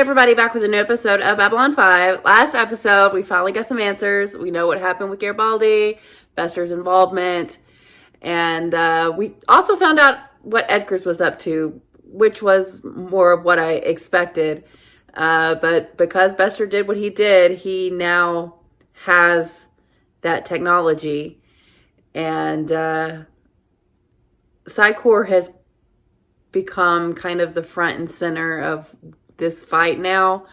everybody, back with a new episode of Babylon 5. Last episode, we finally got some answers. We know what happened with Garibaldi, Bester's involvement, and we also found out what Edgar's was up to, which was more of what I expected. But because Bester did what he did, he now has that technology, and Psychor has become kind of the front and center of this fight now,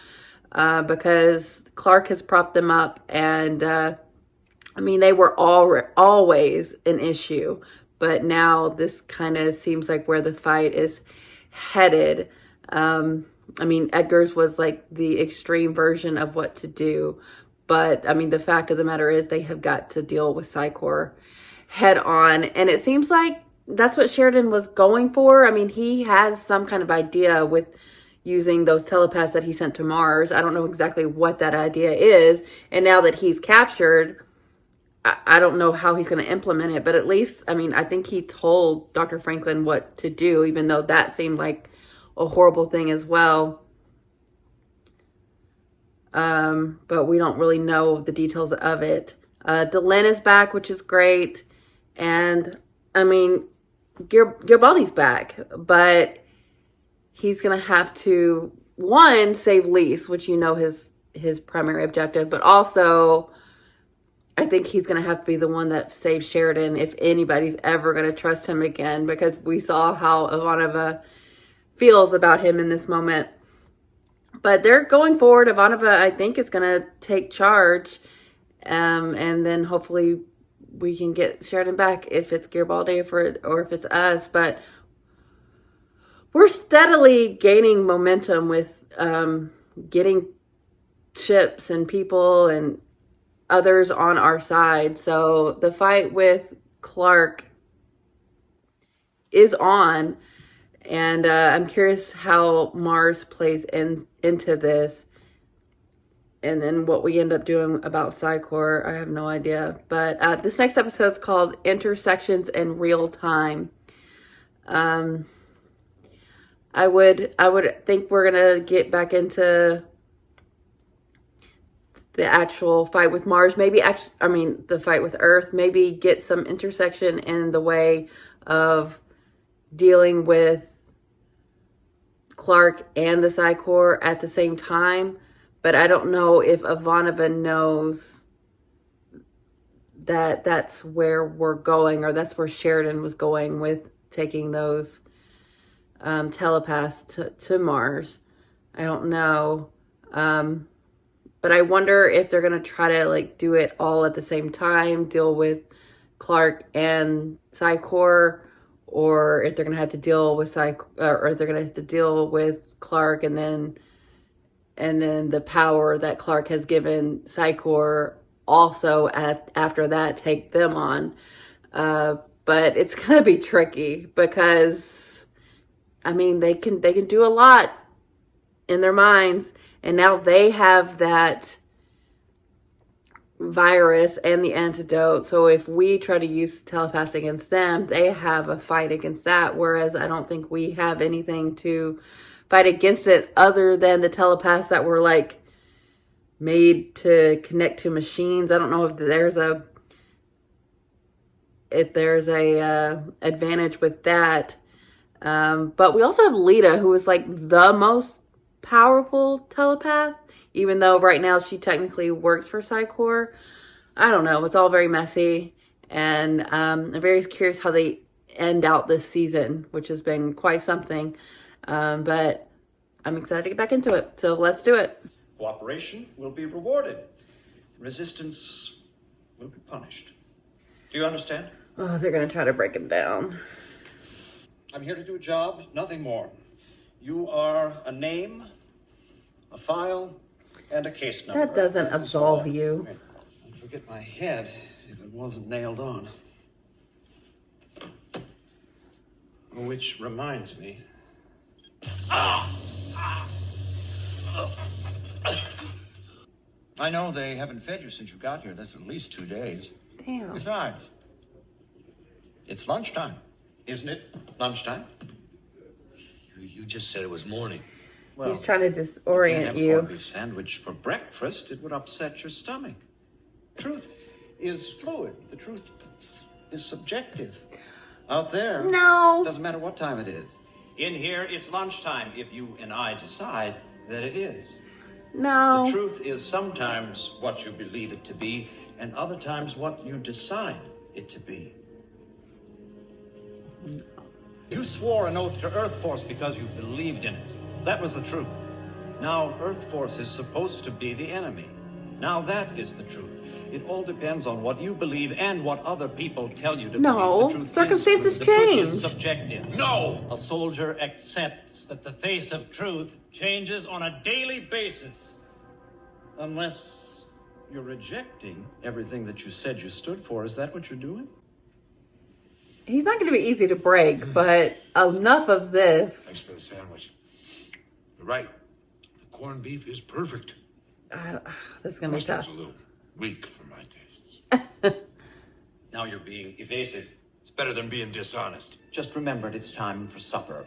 because Clark has propped them up, and they were always an issue, but now this kind of seems like where the fight is headed. Edgar's was like the extreme version of what to do, but the fact of the matter is they have got to deal with Psychor head on, and it seems like that's what Sheridan was going for. He has some kind of idea with using those telepaths that he sent to Mars. I don't know exactly what that idea is. And now that he's captured, I don't know how he's going to implement it. But at least, I think he told Dr. Franklin what to do, even though that seemed like a horrible thing as well. But we don't really know the details of it. Delenn is back, which is great. And, Garibaldi's back, but he's going to have to, one, save Lise, which his primary objective, but also I think he's going to have to be the one that saves Sheridan if anybody's ever going to trust him again, because we saw how Ivanova feels about him in this moment. But they're going forward. Ivanova, I think, is going to take charge, and then hopefully we can get Sheridan back if it's Garibaldi or if it's us. But we're steadily gaining momentum with getting ships and people and others on our side. So the fight with Clark is on, and I'm curious how Mars plays into this. And then what we end up doing about Psychor, I have no idea. But this next episode is called Intersections in Real Time. I would think we're gonna get back into the actual fight with Mars. Maybe the fight with Earth. Maybe get some intersection in the way of dealing with Clark and the Psychor at the same time. But I don't know if Ivanova knows that that's where we're going, or that's where Sheridan was going with taking those telepaths to Mars. I don't know. But I wonder if they're going to try to do it all at the same time, deal with Clark and Psychor, or if they're going to have to deal with or they're going to have to deal with Clark and then the power that Clark has given Psychor also after that take them on. But it's going to be tricky because, they can do a lot in their minds, and now they have that virus and the antidote. So if we try to use telepaths against them, they have a fight against that, whereas I don't think we have anything to fight against it other than the telepaths that were made to connect to machines. I don't know if there's a advantage with that. But we also have Lita, who is the most powerful telepath, even though right now she technically works for Psychor. I don't know. It's all very messy, and I'm very curious how they end out this season, which has been quite something. But I'm excited to get back into it. So let's do it. Cooperation will be rewarded. Resistance will be punished. Do you understand? Oh, they're going to try to break him down. I'm here to do a job, nothing more. You are a name, a file, and a case number. That doesn't absolve you. I'd forget my head if it wasn't nailed on. Which reminds me. I know they haven't fed you since you got here. That's at least 2 days. Damn. Besides, it's lunchtime, isn't it? Lunchtime? You just said it was morning. He's trying to you can't disorient have a you. corned beef sandwich for breakfast. It would upset your stomach. Truth is fluid. The truth is subjective. Out there, No. doesn't matter what time it is. In here, it's lunchtime if you and I decide that it is. No. The truth is sometimes what you believe it to be, and other times what you decide it to be. You swore an oath to Earth Force because you believed in it. That was the truth. Now Earth Force is supposed to be the enemy. Now that is the truth. It all depends on what you believe and what other people tell you to No, believe. The truth circumstances the truth change. is subjective. No! A soldier accepts that the face of truth changes on a daily basis. Unless you're rejecting everything that you said you stood for. Is that what you're doing? He's not going to be easy to break, but enough of this. Thanks for the sandwich. You're right. The corned beef is perfect. This is going to be tough. Mustard's a little weak for my tastes. Now you're being evasive. It's better than being dishonest. Just remembered it's time for supper.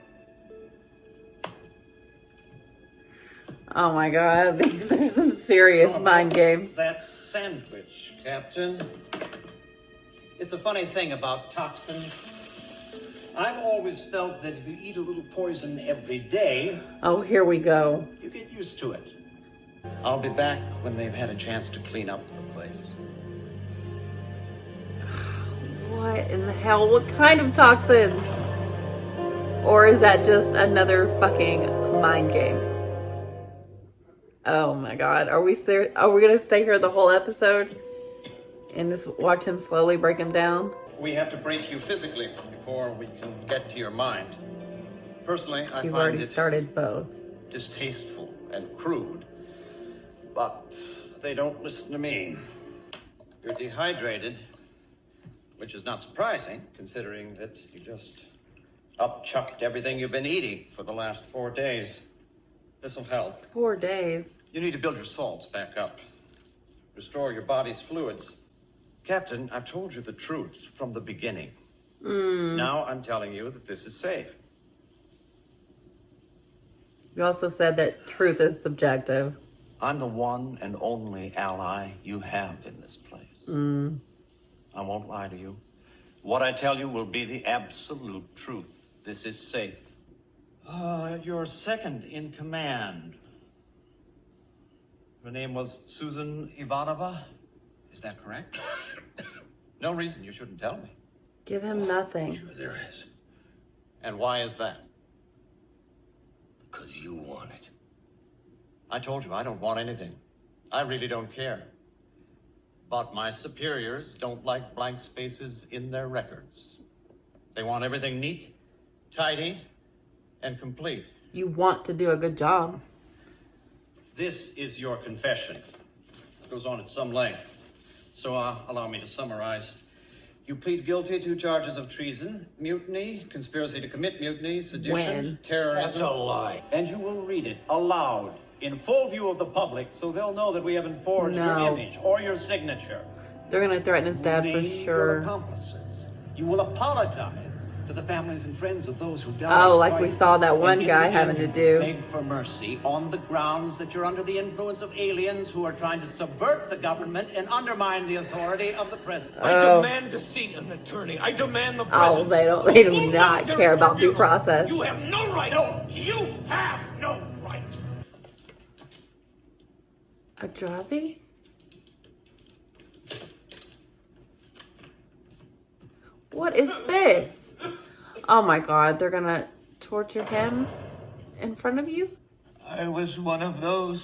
Oh my God, these are some serious mind games. That sandwich, Captain. It's a funny thing about toxins. I've always felt that if you eat a little poison every day, Oh, here we go. you get used to it. I'll be back when they've had a chance to clean up the place. What in the hell? What kind of toxins? Or is that just another fucking mind game? Oh my God. Are we gonna stay here the whole episode and just watch him slowly break him down? We have to break you physically before we can get to your mind. Personally, I You've find already it started both. distasteful and crude, but they don't listen to me. You're dehydrated, which is not surprising, considering that you just upchucked everything you've been eating for the last 4 days. This'll help. 4 days. You need to build your salts back up. Restore your body's fluids. Captain, I've told you the truth from the beginning. Now I'm telling you that this is safe. You also said that truth is subjective. I'm the one and only ally you have in this place. I won't lie to you. What I tell you will be the absolute truth. This is safe. Your second in command. Her name was Susan Ivanova. Is that correct? No reason you shouldn't tell me. Give him nothing. Sure there is. And why is that? Because you want it. I told you I don't want anything. I really don't care. But my superiors don't like blank spaces in their records. They want everything neat, tidy, and complete. You want to do a good job. This is your confession. It goes on at some length. So allow me to summarize. You plead guilty to charges of treason, mutiny, conspiracy to commit mutiny, sedition, When? terrorism. That's a lie. And you will read it aloud in full view of the public so they'll know that we haven't forged No. your image or your signature. They're going to threaten his dad for Name your sure. accomplices. You will apologize to the families and friends of those who died. Oh, like we fighting. saw that one And in guy the having end, to do. Beg for mercy on the grounds that you're under the influence of aliens who are trying to subvert the government and undermine the authority of the president. I Oh. demand to see an attorney. I demand the Oh, presence. they do not care about due process. You have no right. No, you have no rights. A Drazi? What is this? Oh my God, they're gonna torture him in front of you? I was one of those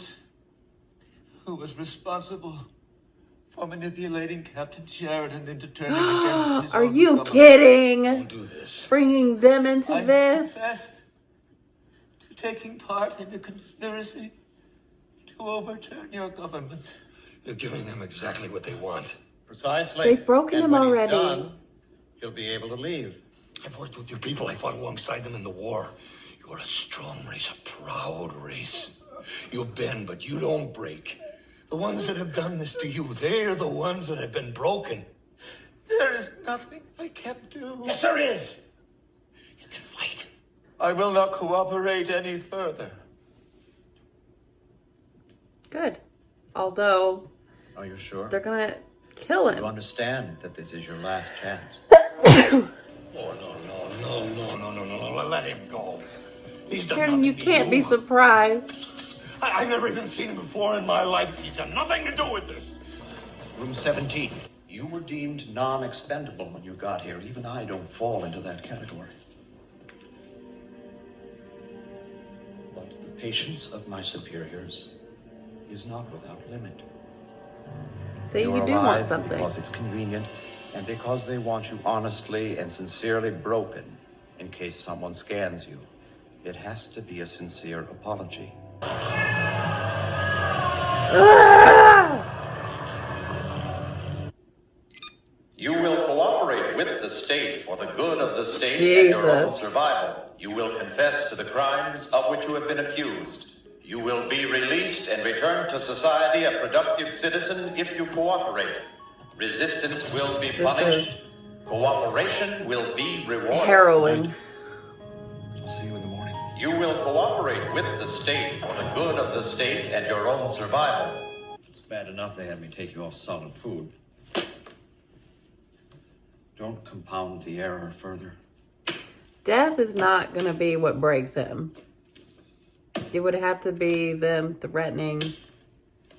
who was responsible for manipulating Captain Sheridan into turning against his Are own you government. kidding? Don't do this. Bringing them into I this? confessed to taking part in a conspiracy to overturn your government. You're giving them exactly what they want. Precisely. They've broken And him when he's already. done, he'll be able to leave. I've worked with your people. I fought alongside them in the war. You're a strong race, a proud race. You bend, but you don't break. The ones that have done this to you, they're the ones that have been broken. There is nothing I can do. Yes, there is. You can fight. I will not cooperate any further. Good. Although Are you sure? they're gonna kill You him. understand that this is your last chance. Oh, no. Let him go. He's done Sheridan, you nothing to can't be you. surprised. I've never even seen him before in my life. He's had nothing to do with this. Room 17. You were deemed non-expendable when you got here. Even I don't fall into that category. But the patience of my superiors is not without limit. See, you You're do want alive something. because it's convenient, and because they want you honestly and sincerely broken in case someone scans you. It has to be a sincere apology. You will cooperate with the state for the good of the state and your own Jesus. survival. You will confess to the crimes of which you have been accused. You will be released and return to society a productive citizen if you cooperate. Resistance will be punished. Cooperation will be rewarded. Harrowing. I'll see you in the morning. You will cooperate with the state for the good of the state and your own survival. It's bad enough they had me take you off solid food. Don't compound the error further. Death is not gonna be what breaks him. It would have to be them threatening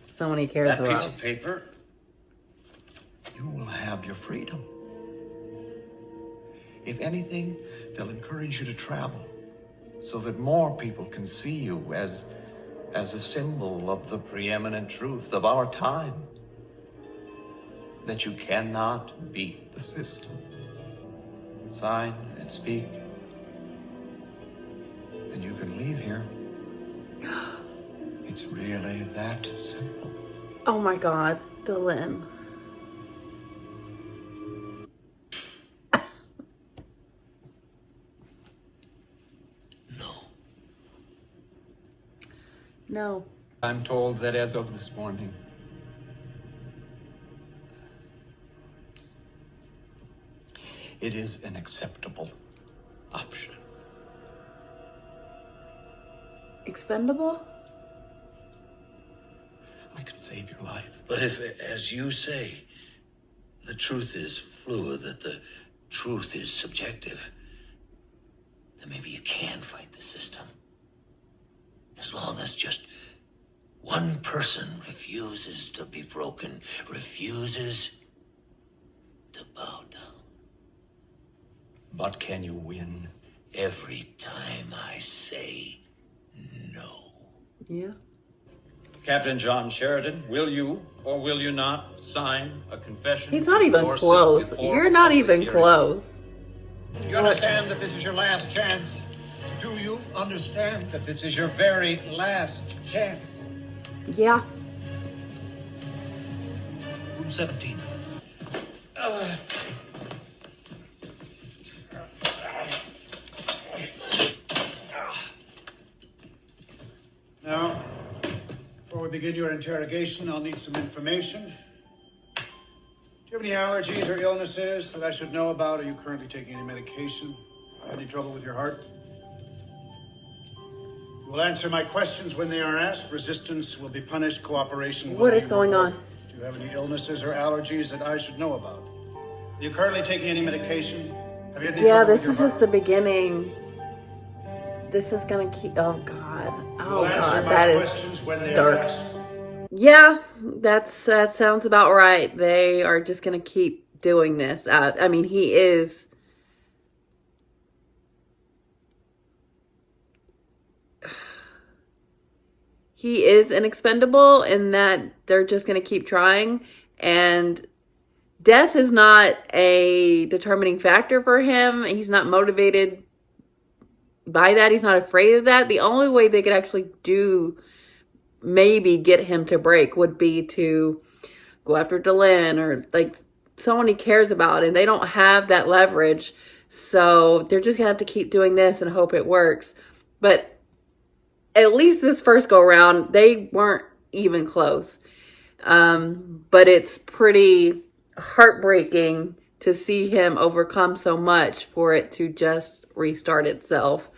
someone he cares That piece about. of paper, you will have your freedom. If anything, they'll encourage you to travel so that more people can see you as a symbol of the preeminent truth of our time. That you cannot beat the system. Sign and speak, and you can leave here. It's really that simple. Oh my God, Dylan. No. I'm told that as of this morning, It is an acceptable option. Expendable? I can save your life. But if, as you say, the truth is fluid, that the truth is subjective, then maybe you can fight the system. As long as just one person refuses to be broken, refuses to bow down. But can you win? Every time I say no. Yeah. Captain John Sheridan, will you or will you not sign a confession? He's not even close. You're not even close. You understand that this is your last chance? Do you understand that this is your very last chance? Yeah. Room 17. Now, before we begin your interrogation, I'll need some information. Do you have any allergies or illnesses that I should know about? Are you currently taking any medication? Any trouble with your heart? You will answer my questions when they are asked. Resistance will be punished. Cooperation will What be is going rewarded. on? Do you have any illnesses or allergies that I should know about? Are you currently taking any medication? Have you had any Yeah, trouble this with is your just the heart? beginning. This is gonna keep. Oh God. You Oh will answer God. my That is questions when they dark. are asked. Yeah, that sounds about right. They are just gonna keep doing this. I mean, he is. He is an expendable in that they're just going to keep trying, and death is not a determining factor for him. He's not motivated by that. He's not afraid of that. The only way they could actually maybe get him to break would be to go after Delenn or like someone he cares about, and they don't have that leverage. So they're just going to have to keep doing this and hope it works. But at least this first go around, they weren't even close. But it's pretty heartbreaking to see him overcome so much for it to just restart itself.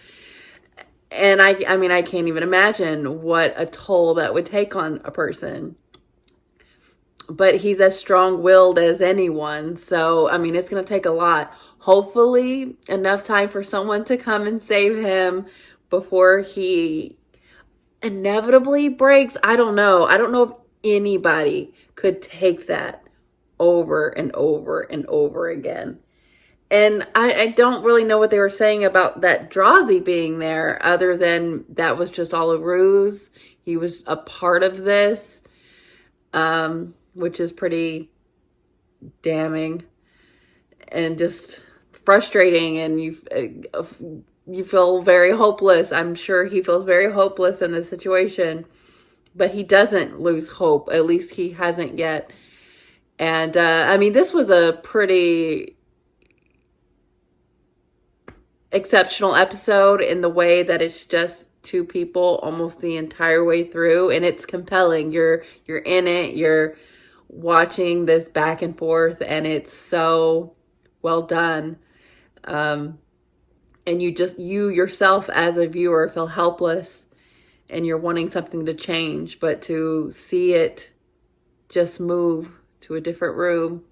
And I mean, I can't even imagine what a toll that would take on a person. But he's as strong-willed as anyone. So, I mean, it's going to take a lot. Hopefully, enough time for someone to come and save him before he inevitably breaks. I don't know. I don't know if anybody could take that over and over and over again. And I don't really know what they were saying about that Drazi being there, other than that was just all a ruse. He was a part of this, which is pretty damning and just frustrating. And you feel very hopeless. I'm sure he feels very hopeless in this situation, but he doesn't lose hope. At least he hasn't yet. And I mean, this was a pretty exceptional episode in the way that it's just two people almost the entire way through, and it's compelling. You're in it, you're watching this back and forth, and it's so well done. And you yourself as a viewer feel helpless, and you're wanting something to change, but to see it just move to a different room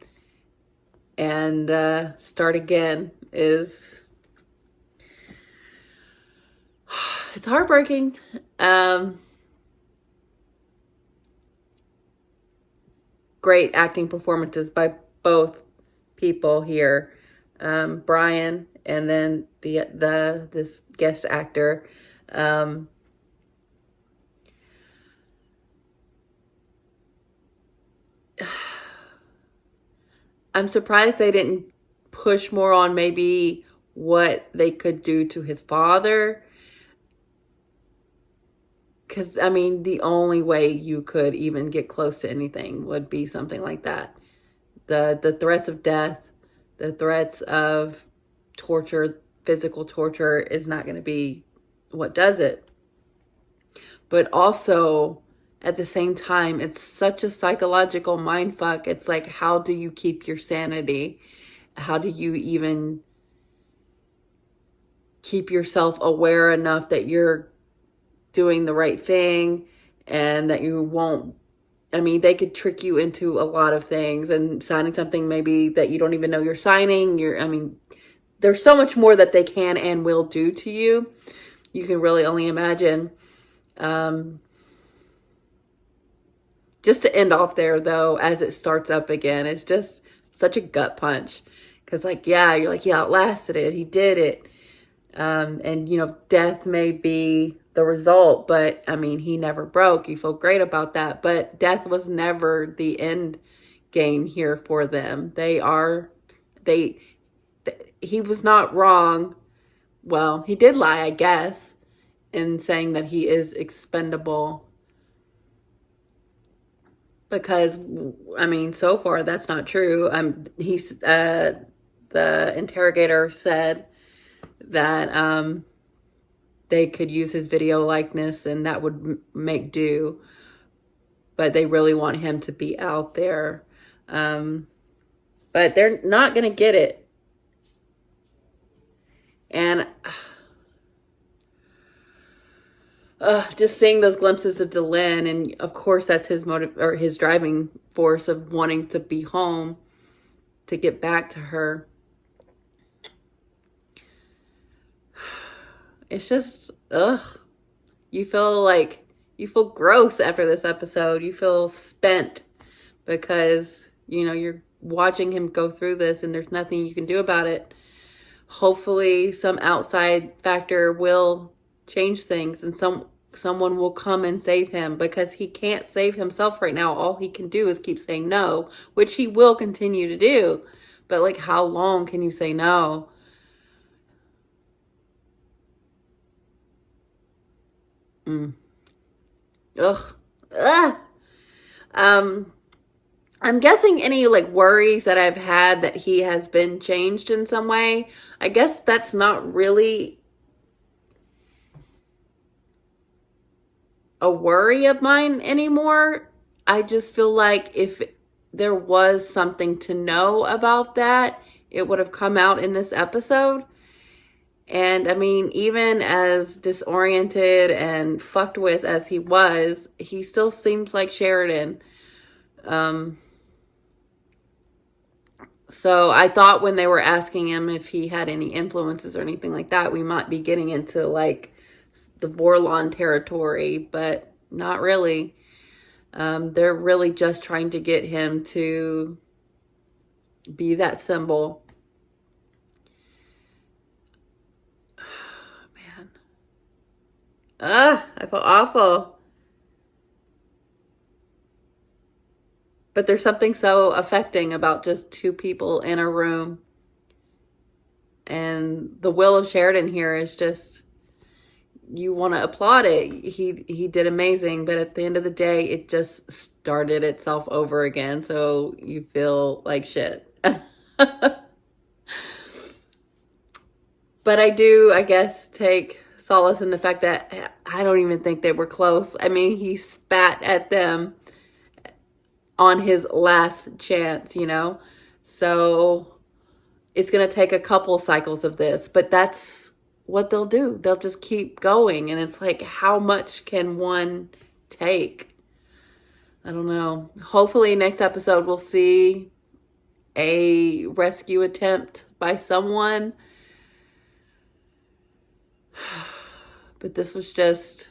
and start again is, it's heartbreaking. Great acting performances by both people here, Brian and then this guest actor. I'm surprised they didn't push more on maybe what they could do to his father. Because, I mean, the only way you could even get close to anything would be something like that. The threats of death, the threats of torture, physical torture is not going to be what does it. But also, at the same time, it's such a psychological mindfuck. It's like, how do you keep your sanity? How do you even keep yourself aware enough that you're doing the right thing and that you won't, I mean, they could trick you into a lot of things and signing something maybe that you don't even know you're signing. I mean, there's so much more that they can and will do to you. You can really only imagine. Just to end off there, though, as it starts up again, it's just such a gut punch. Because, like, yeah, you're like, he outlasted it. He did it. And, you know, death may be the result, but, I mean, he never broke. You feel great about that. But death was never the end game here for them. He was not wrong. Well, he did lie, I guess, in saying that he is expendable. Because, I mean, so far that's not true. The interrogator said that they could use his video likeness and that would make do. But they really want him to be out there. But they're not going to get it. And just seeing those glimpses of Delenn, and of course that's his motive or his driving force of wanting to be home, to get back to her. It's just, you feel gross after this episode. You feel spent because, you know, you're watching him go through this and there's nothing you can do about it. Hopefully some outside factor will change things and someone will come and save him, because he can't save himself right now. All he can do is keep saying no, which he will continue to do. But, like, how long can you say no? Ugh. Ugh. I'm guessing any, like, worries that I've had that he has been changed in some way, I guess that's not really a worry of mine anymore. I just feel like if there was something to know about that, it would have come out in this episode. And I mean, even as disoriented and fucked with as he was, he still seems like Sheridan. So I thought when they were asking him if he had any influences or anything like that, we might be getting into like the Vorlon territory, but not really. They're really just trying to get him to be that symbol. Man. I feel awful. But there's something so affecting about just two people in a room. And the will of Sheridan here is just, you want to applaud it. He did amazing, but at the end of the day, it just started itself over again. So you feel like shit. But I do, I guess, take solace in the fact that I don't even think they were close. I mean, he spat at them on his last chance, you know? So it's going to take a couple cycles of this, but that's what they'll do. They'll just keep going. And it's like, how much can one take? I don't know. Hopefully next episode we'll see a rescue attempt by someone. But this was just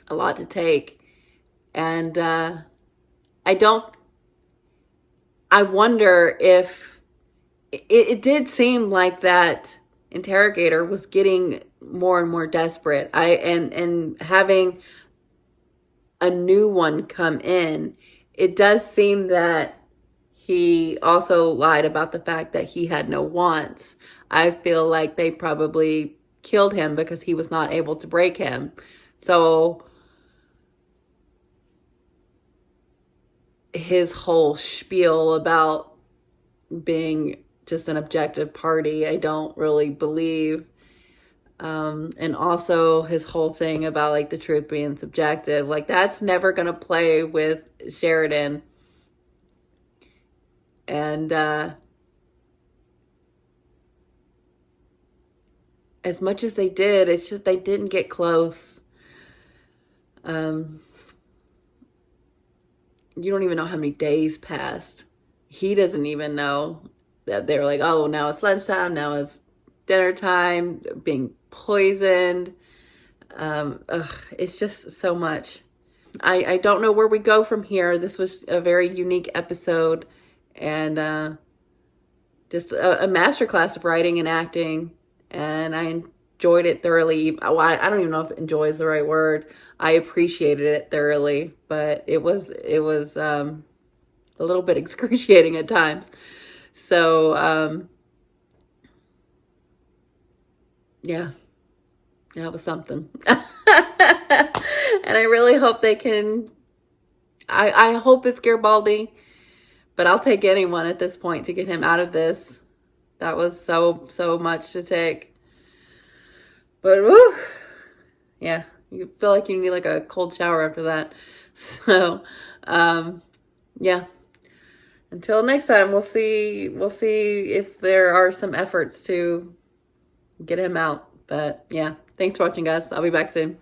a lot to take. And I wonder if it did seem like that interrogator was getting more and more desperate. And having a new one come in, it does seem that he also lied about the fact that he had no wants. I feel like they probably killed him because he was not able to break him. So his whole spiel about being just an objective party, I don't really believe. And also his whole thing about like the truth being subjective, like that's never going to play with Sheridan. And as much as they did, it's just they didn't get close. You don't even know how many days passed. He doesn't even know that they were like, oh, now it's lunchtime, now it's dinner time, being poisoned. It's just so much. I don't know where we go from here. This was a very unique episode, and just a masterclass of writing and acting, and I enjoyed it thoroughly. Well, I don't even know if enjoy is the right word. I appreciated it thoroughly, but it was a little bit excruciating at times. So yeah, that was something. And I really hope they can. I hope it's Garibaldi. But I'll take anyone at this point to get him out of this. That was so much to take. But woo, yeah, you feel like you need like a cold shower after that. So, yeah. Until next time, we'll see if there are some efforts to get him out. But yeah, thanks for watching, guys. I'll be back soon.